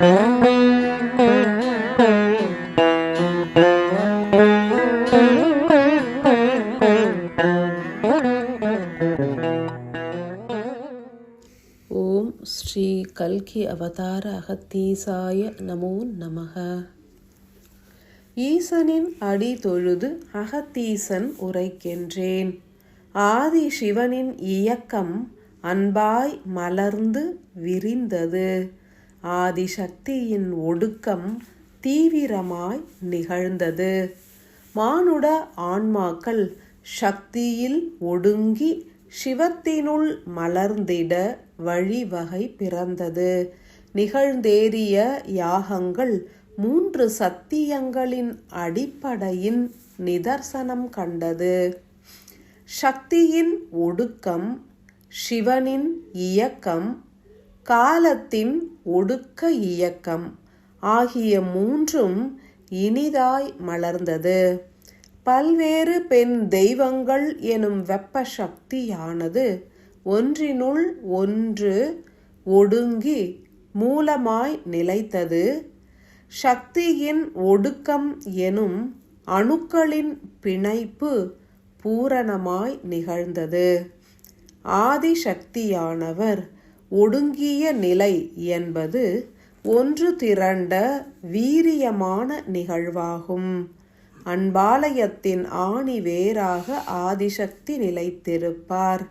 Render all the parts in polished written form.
ஓம் ஸ்ரீ கல்கி அவதார அகத்தீசாய நமோ நமக. ஈசனின் அடி தொழுது அகத்தீசன் உரைக்கின்றேன். ஆதி சிவனின் இயக்கம் அன்பாய் மலர்ந்து விரிந்தது. ஆதிசக்தியின் ஒடுக்கம் தீவிரமாய் நிகழ்ந்தது. மானுட ஆன்மாக்கள் சக்தியில் ஒடுங்கி சிவத்தினுள் மலர்ந்திட வழிவகை பிறந்தது. நிகழ்ந்தேறிய யாகங்கள் 3 சத்தியங்களின் அடிப்படையின் நிதர்சனம் கண்டது. சக்தியின் ஒடுக்கம், சிவனின் இயக்கம், காலத்தின் ஒடுக்க இயக்கம் ஆகிய 3ம் இனிதாய் மலர்ந்தது. பல்வேறு பெண் தெய்வங்கள் எனும் வெப்ப சக்தியானது ஒன்றினுள் ஒன்று ஒடுங்கி மூலமாய் நிலைத்தது. சக்தியின் ஒடுக்கம் எனும் அணுக்களின் பிணைப்பு பூரணமாய் நிகழ்ந்தது. ஆதிசக்தியானவர் ஒடுங்கிய நிலை என்பது ஒன்று திரண்ட வீரியமான நிகழ்வாகும். அன்பாலயத்தின் ஆணி வேராக ஆதிசக்தி நிலைத்திருப்பார்.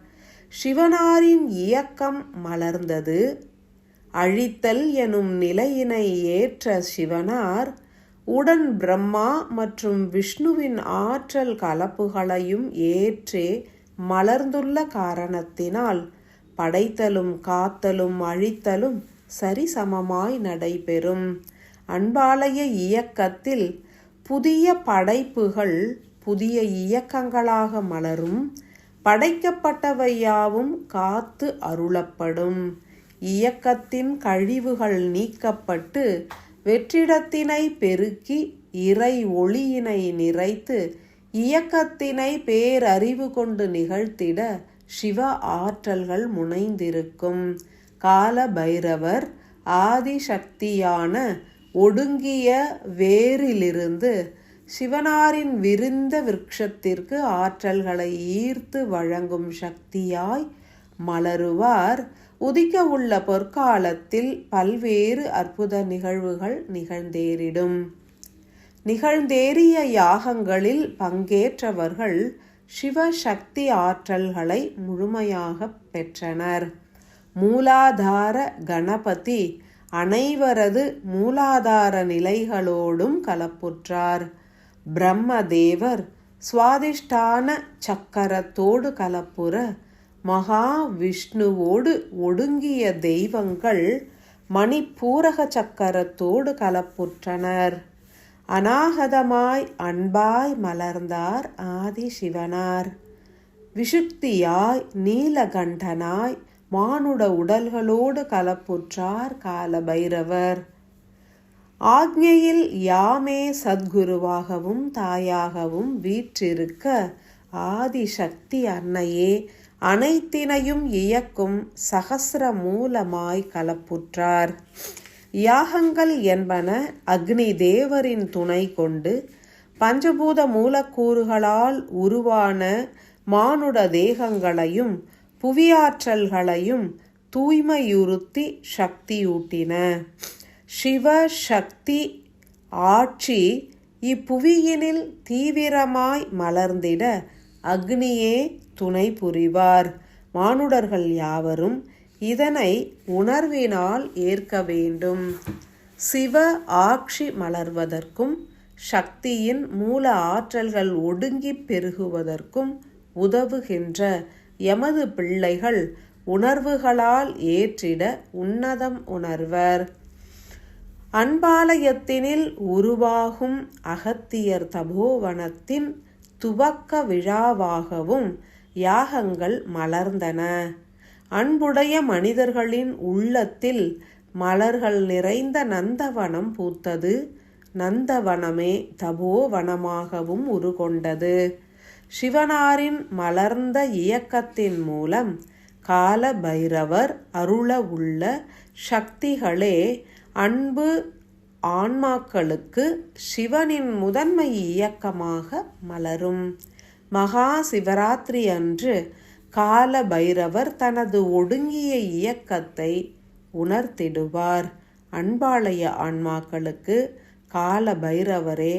சிவனாரின் இயக்கம் மலர்ந்தது. அழித்தல் எனும் நிலையினை ஏற்ற சிவனார் உடன் பிரம்மா மற்றும் விஷ்ணுவின் ஆற்றல் கலப்புகளையும் ஏற்றே மலர்ந்துள்ள காரணத்தினால் படைத்தலும் காத்தலும் அழித்தலும் சரிசமமாய் நடைபெறும். அன்பாலய இயக்கத்தில் புதிய படைப்புகள் புதிய இயக்கங்களாக மலரும். படைக்கப்பட்டவை யாவும் காத்து அருளப்படும். இயக்கத்தின் கழிவுகள் நீக்கப்பட்டு வெற்றிடத்தினை பெருக்கி இறை ஒளியினை நிறைத்து இயக்கத்தினை பேரறிவு கொண்டு நிகழ்த்திட சிவ ஆற்றல்கள் முனைந்திருக்கும். கால பைரவர் ஆதிசக்தியான ஒடுங்கிய வேரிலிருந்து சிவனாரின் விரிந்த விருட்சத்திற்கு ஆற்றல்களை ஈர்த்து வழங்கும் சக்தியாய் மலருவார். உதிக்க உள்ள பொற்காலத்தில் பல்வேறு அற்புத நிகழ்வுகள் நிகழ்ந்தேறிடும். நிகழ்ந்தேறிய யாகங்களில் பங்கேற்றவர்கள் சிவசக்தி ஆற்றல்களை முழுமையாக பெற்றனர். மூலாதார கணபதி அனைவரது மூலாதார நிலைகளோடும் கலப்புற்றார். பிரம்மதேவர் சுவாதிஷ்டான சக்கரத்தோடு கலப்புற மகா விஷ்ணுவோடு ஒடுங்கிய தெய்வங்கள் மணிப்பூரக சக்கரத்தோடு கலப்புற்றனர். அநாகதமாய் அன்பாய் மலர்ந்தார் ஆதி சிவனார். விஷுக்தியாய் நீலகண்டனாய் மானுட உடல்களோடு கலப்புற்றார் கால பைரவர். ஆக்ஞையில் யாமே சத்குருவாகவும் தாயாகவும் வீற்றிருக்க ஆதிசக்தி அன்னையே அனைத்தினையும் இயக்கும் சகஸ்ர மூலமாய் கலப்புற்றார். யாகங்கள் என்பன அக்னி தேவரின் துணை கொண்டு பஞ்சபூத மூலக்கூறுகளால் உருவான மானுட தேகங்களையும் புவியாற்றல்களையும் தூய்மையுறுத்தி சக்தியூட்டின. சிவ சக்தி ஆட்சி இப்புவியினில் தீவிரமாய் மலர்ந்திட அக்னியே துணை புரிவார். மானுடர்கள் யாவரும் இதனை உணர்வினால் ஏற்க வேண்டும். சிவ ஆட்சி மலர்வதற்கும் சக்தியின் மூல ஆற்றல்கள் ஒடுங்கி பெருகுவதற்கும் உதவுகின்ற எமது பிள்ளைகள் உணர்வுகளால் ஏற்றிட உன்னதம் உணர்வர். அன்பாலயத்தினில் உருவாகும் அகத்தியர் தபோவனத்தின் துவக்க விழாவாகவும் யாகங்கள் மலர்ந்தன. அன்புடைய மனிதர்களின் உள்ளத்தில் மலர்கள் நிறைந்த நந்தவனம் பூத்தது. நந்தவனமே தபோவனமாகவும் உருகொண்டது. சிவனாரின் மலர்ந்த இயக்கத்தின் மூலம் கால பைரவர் அருள உள்ள சக்திகளே அன்பு ஆன்மாக்களுக்கு சிவனின் முதன்மை இயக்கமாக மலரும். மகா சிவராத்திரி அன்று கால பைரவர் தனது ஒடுங்கிய இயக்கத்தை உணர்த்திடுவார். அன்பாலய ஆன்மாக்களுக்கு கால பைரவரே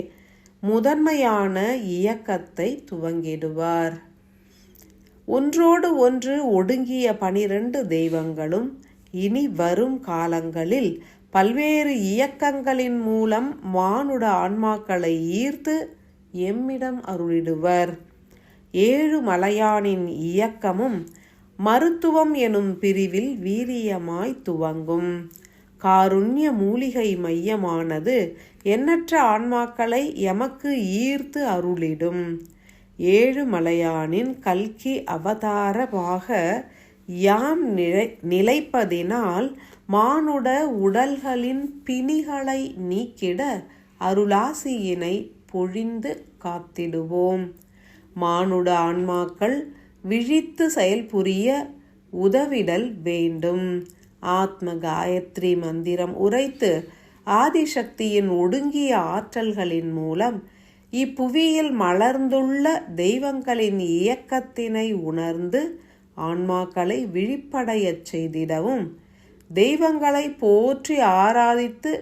முதன்மையான இயக்கத்தை துவங்கிடுவார். ஒன்றோடு ஒன்று ஒடுங்கிய 12 தெய்வங்களும் இனி வரும் காலங்களில் பல்வேறு இயக்கங்களின் மூலம் மானுட ஆன்மாக்களை ஈர்த்து எம்மிடம் அருளிடுவர். 7 மலையானின் இயக்கமும் மருத்துவம் எனும் பிரிவில் வீரியமாய் துவங்கும். காருண்ய மூலிகை மையமானது எண்ணற்ற ஆன்மாக்களை எமக்கு ஈர்த்து அருளிடும். 7 மலையானின் கல்கி அவதாரமாக யாம் நிலைப்பதினால் மானுட உடல்களின் பிணிகளை நீக்கிட அருளாசியினை பொழிந்து காத்திடுவோம். மானுட ஆன்மாக்கள் விழித்து செயல்புரிய உதவிடல் வேண்டும். ஆத்ம காயத்ரி மந்திரம் உரைத்து ஆதிசக்தியின் ஒடுங்கிய ஆற்றல்களின் மூலம் இப்புவியில் மலர்ந்துள்ள தெய்வங்களின் இயக்கத்தினை உணர்ந்து ஆன்மாக்களை விழிப்படையச் செய்திடவும், தெய்வங்களை போற்றி ஆராதித்து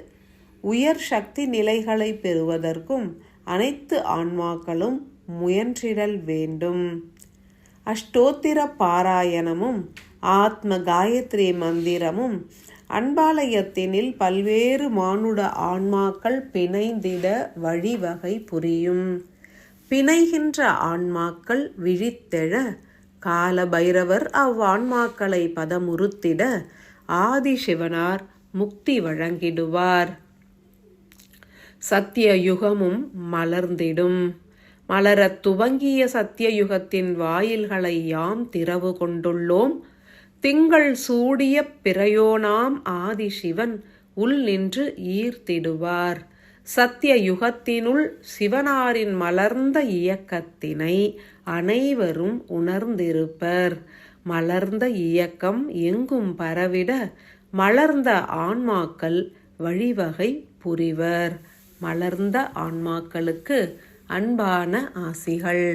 உயர் சக்தி நிலைகளை பெறுவதற்கும் அனைத்து ஆன்மாக்களும் முயன்றிடல் வேண்டும். அஷ்டோத்திர பாராயணமும் ஆத்ம காயத்ரி மந்திரமும் அன்பாலயத்தினில் பல்வேறு மானுட ஆன்மாக்கள் பிணைந்திட வழிவகை புரியும். பிணைகின்ற ஆன்மாக்கள் விழித்தெழ கால பைரவர் அவ்வான்மாக்களை பதமுறுத்திட ஆதிசிவனார் முக்தி வழங்கிடுவார். சத்திய யுகமும் மலர்ந்திடும். மலரத் துவங்கிய சத்தியயுகத்தின் வாயில்களை யாம் திறவு கொண்டுள்ளோம். திங்கள் சூடிய பிறையோனாம் ஆதிசிவன் உள் நின்று ஈர்த்திடுவார். சத்திய யுகத்தினுள் சிவனாரின் மலர்ந்த இயக்கத்தினை அனைவரும் உணர்ந்திருப்பர். மலர்ந்த இயக்கம் எங்கும் பரவிட மலர்ந்த ஆன்மாக்கள் வழிவகை புரிவர். மலர்ந்த ஆன்மாக்களுக்கு அன்பான ஆசிகள்.